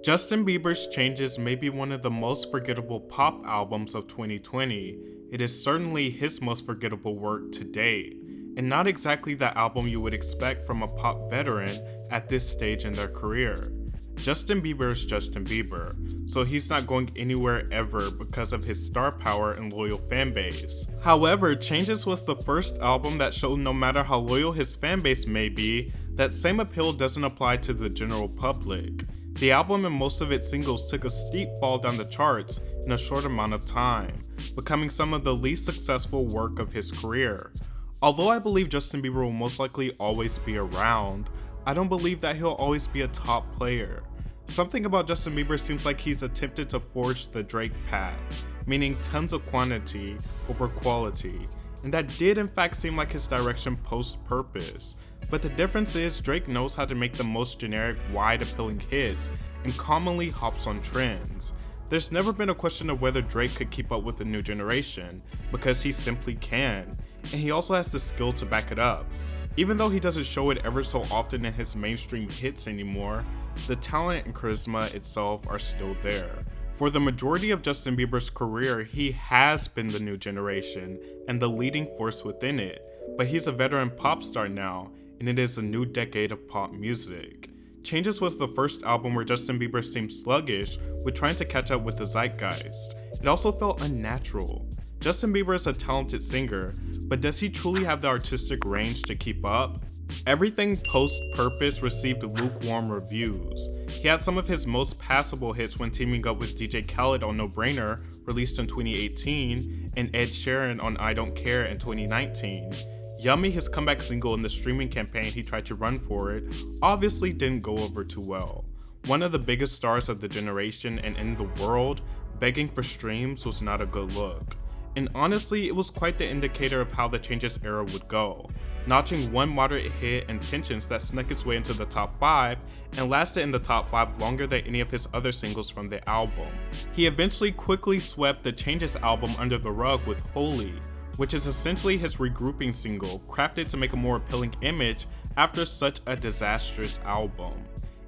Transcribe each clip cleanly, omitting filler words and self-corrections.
Justin Bieber's Changes may be one of the most forgettable pop albums of 2020. It is certainly his most forgettable work to date, and not exactly the album you would expect from a pop veteran at this stage in their career. Justin Bieber is Justin Bieber, so he's not going anywhere ever because of his star power and loyal fanbase. However, Changes was the first album that showed no matter how loyal his fanbase may be, that same appeal doesn't apply to the general public. The album and most of its singles took a steep fall down the charts in a short amount of time, becoming some of the least successful work of his career. Although I believe Justin Bieber will most likely always be around, I don't believe that he'll always be a top player. Something about Justin Bieber seems like he's attempted to forge the Drake path, meaning tons of quantity over quality, and that did in fact seem like his direction post-Purpose. But the difference is Drake knows how to make the most generic, wide appealing hits and commonly hops on trends. There's never been a question of whether Drake could keep up with the new generation, because he simply can, and he also has the skill to back it up. Even though he doesn't show it ever so often in his mainstream hits anymore, the talent and charisma itself are still there. For the majority of Justin Bieber's career, he has been the new generation and the leading force within it, but he's a veteran pop star now, and it is a new decade of pop music. Changes was the first album where Justin Bieber seemed sluggish with trying to catch up with the zeitgeist. It also felt unnatural. Justin Bieber is a talented singer, but does he truly have the artistic range to keep up? Everything post-Purpose received lukewarm reviews. He had some of his most passable hits when teaming up with DJ Khaled on No Brainer, released in 2018, and Ed Sheeran on I Don't Care in 2019. Yummy, his comeback single in the streaming campaign he tried to run for it, obviously didn't go over too well. One of the biggest stars of the generation and in the world, begging for streams was not a good look. And honestly, it was quite the indicator of how the Changes era would go, notching one moderate hit and Tensions that snuck its way into the top 5 and lasted in the top 5 longer than any of his other singles from the album. He eventually quickly swept the Changes album under the rug with Holy, which is essentially his regrouping single, crafted to make a more appealing image after such a disastrous album.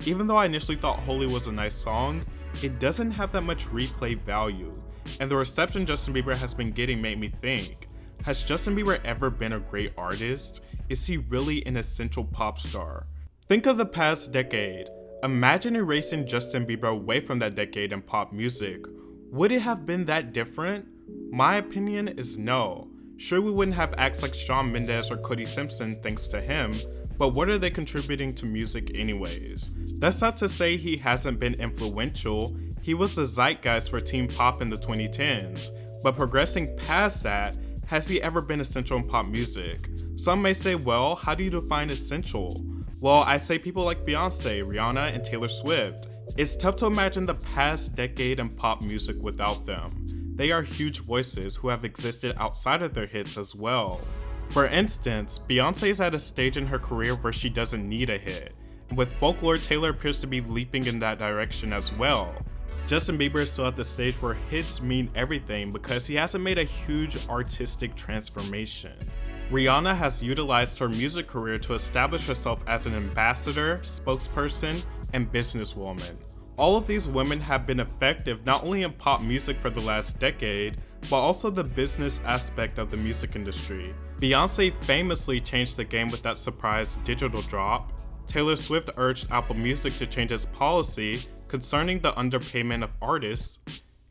Even though I initially thought Holy was a nice song, it doesn't have that much replay value, and the reception Justin Bieber has been getting made me think, has Justin Bieber ever been a great artist? Is he really an essential pop star? Think of the past decade. Imagine erasing Justin Bieber away from that decade in pop music. Would it have been that different? My opinion is no. Sure, we wouldn't have acts like Shawn Mendes or Cody Simpson thanks to him, but what are they contributing to music anyways? That's not to say he hasn't been influential. He was the zeitgeist for teen pop in the 2010s, but progressing past that, has he ever been essential in pop music? Some may say, well, how do you define essential? Well, I say people like Beyonce, Rihanna, and Taylor Swift. It's tough to imagine the past decade in pop music without them. They are huge voices who have existed outside of their hits as well. For instance, Beyonce is at a stage in her career where she doesn't need a hit, and with Folklore, Taylor appears to be leaping in that direction as well. Justin Bieber is still at the stage where hits mean everything because he hasn't made a huge artistic transformation. Rihanna has utilized her music career to establish herself as an ambassador, spokesperson, and businesswoman. All of these women have been effective not only in pop music for the last decade, but also the business aspect of the music industry. Beyonce famously changed the game with that surprise digital drop. Taylor Swift urged Apple Music to change its policy concerning the underpayment of artists,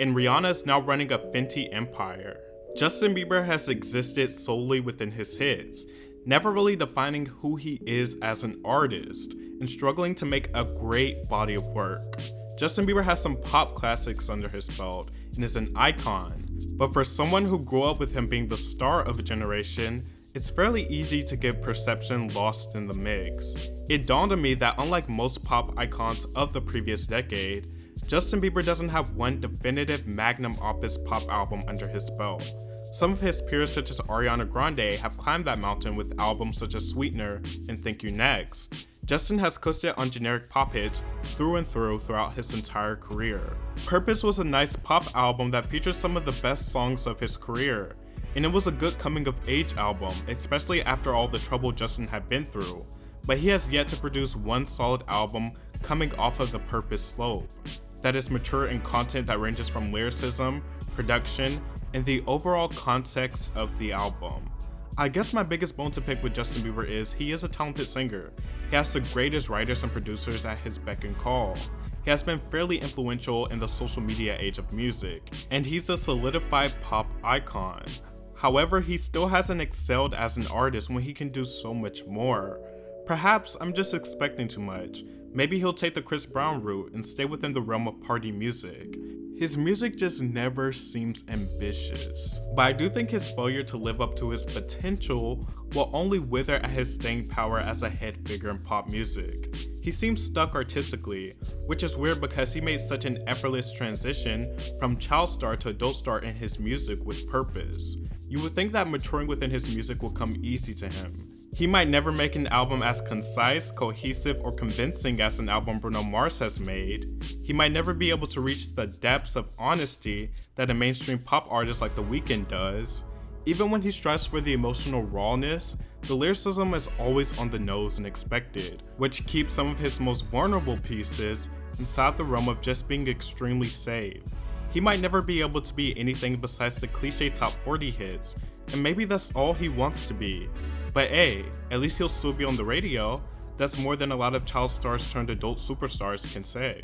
and Rihanna is now running a Fenty empire. Justin Bieber has existed solely within his hits, never really defining who he is as an artist, and struggling to make a great body of work. Justin Bieber has some pop classics under his belt and is an icon, but for someone who grew up with him being the star of a generation, it's fairly easy to get perception lost in the mix. It dawned on me that unlike most pop icons of the previous decade, Justin Bieber doesn't have one definitive magnum opus pop album under his belt. Some of his peers such as Ariana Grande have climbed that mountain with albums such as Sweetener and Thank You Next. Justin has coasted on generic pop hits through and throughout his entire career. Purpose was a nice pop album that features some of the best songs of his career, and it was a good coming of age album, especially after all the trouble Justin had been through, but he has yet to produce one solid album coming off of the Purpose slope. that is mature in content that ranges from lyricism, production, and the overall context of the album. I guess my biggest bone to pick with Justin Bieber is he is a talented singer. He has the greatest writers and producers at his beck and call. He has been fairly influential in the social media age of music, and he's a solidified pop icon. However, he still hasn't excelled as an artist when he can do so much more. Perhaps I'm just expecting too much. Maybe he'll take the Chris Brown route and stay within the realm of party music. His music just never seems ambitious. But I do think his failure to live up to his potential will only wither at his staying power as a head figure in pop music. He seems stuck artistically, which is weird because he made such an effortless transition from child star to adult star in his music with purpose. You would think that maturing within his music will come easy to him. He might never make an album as concise, cohesive, or convincing as an album Bruno Mars has made. He might never be able to reach the depths of honesty that a mainstream pop artist like The Weeknd does. Even when he strives for the emotional rawness, the lyricism is always on the nose and expected, which keeps some of his most vulnerable pieces inside the realm of just being extremely safe. He might never be able to be anything besides the cliche top 40 hits, and maybe that's all he wants to be. But hey, at least he'll still be on the radio. That's more than a lot of child stars turned adult superstars can say.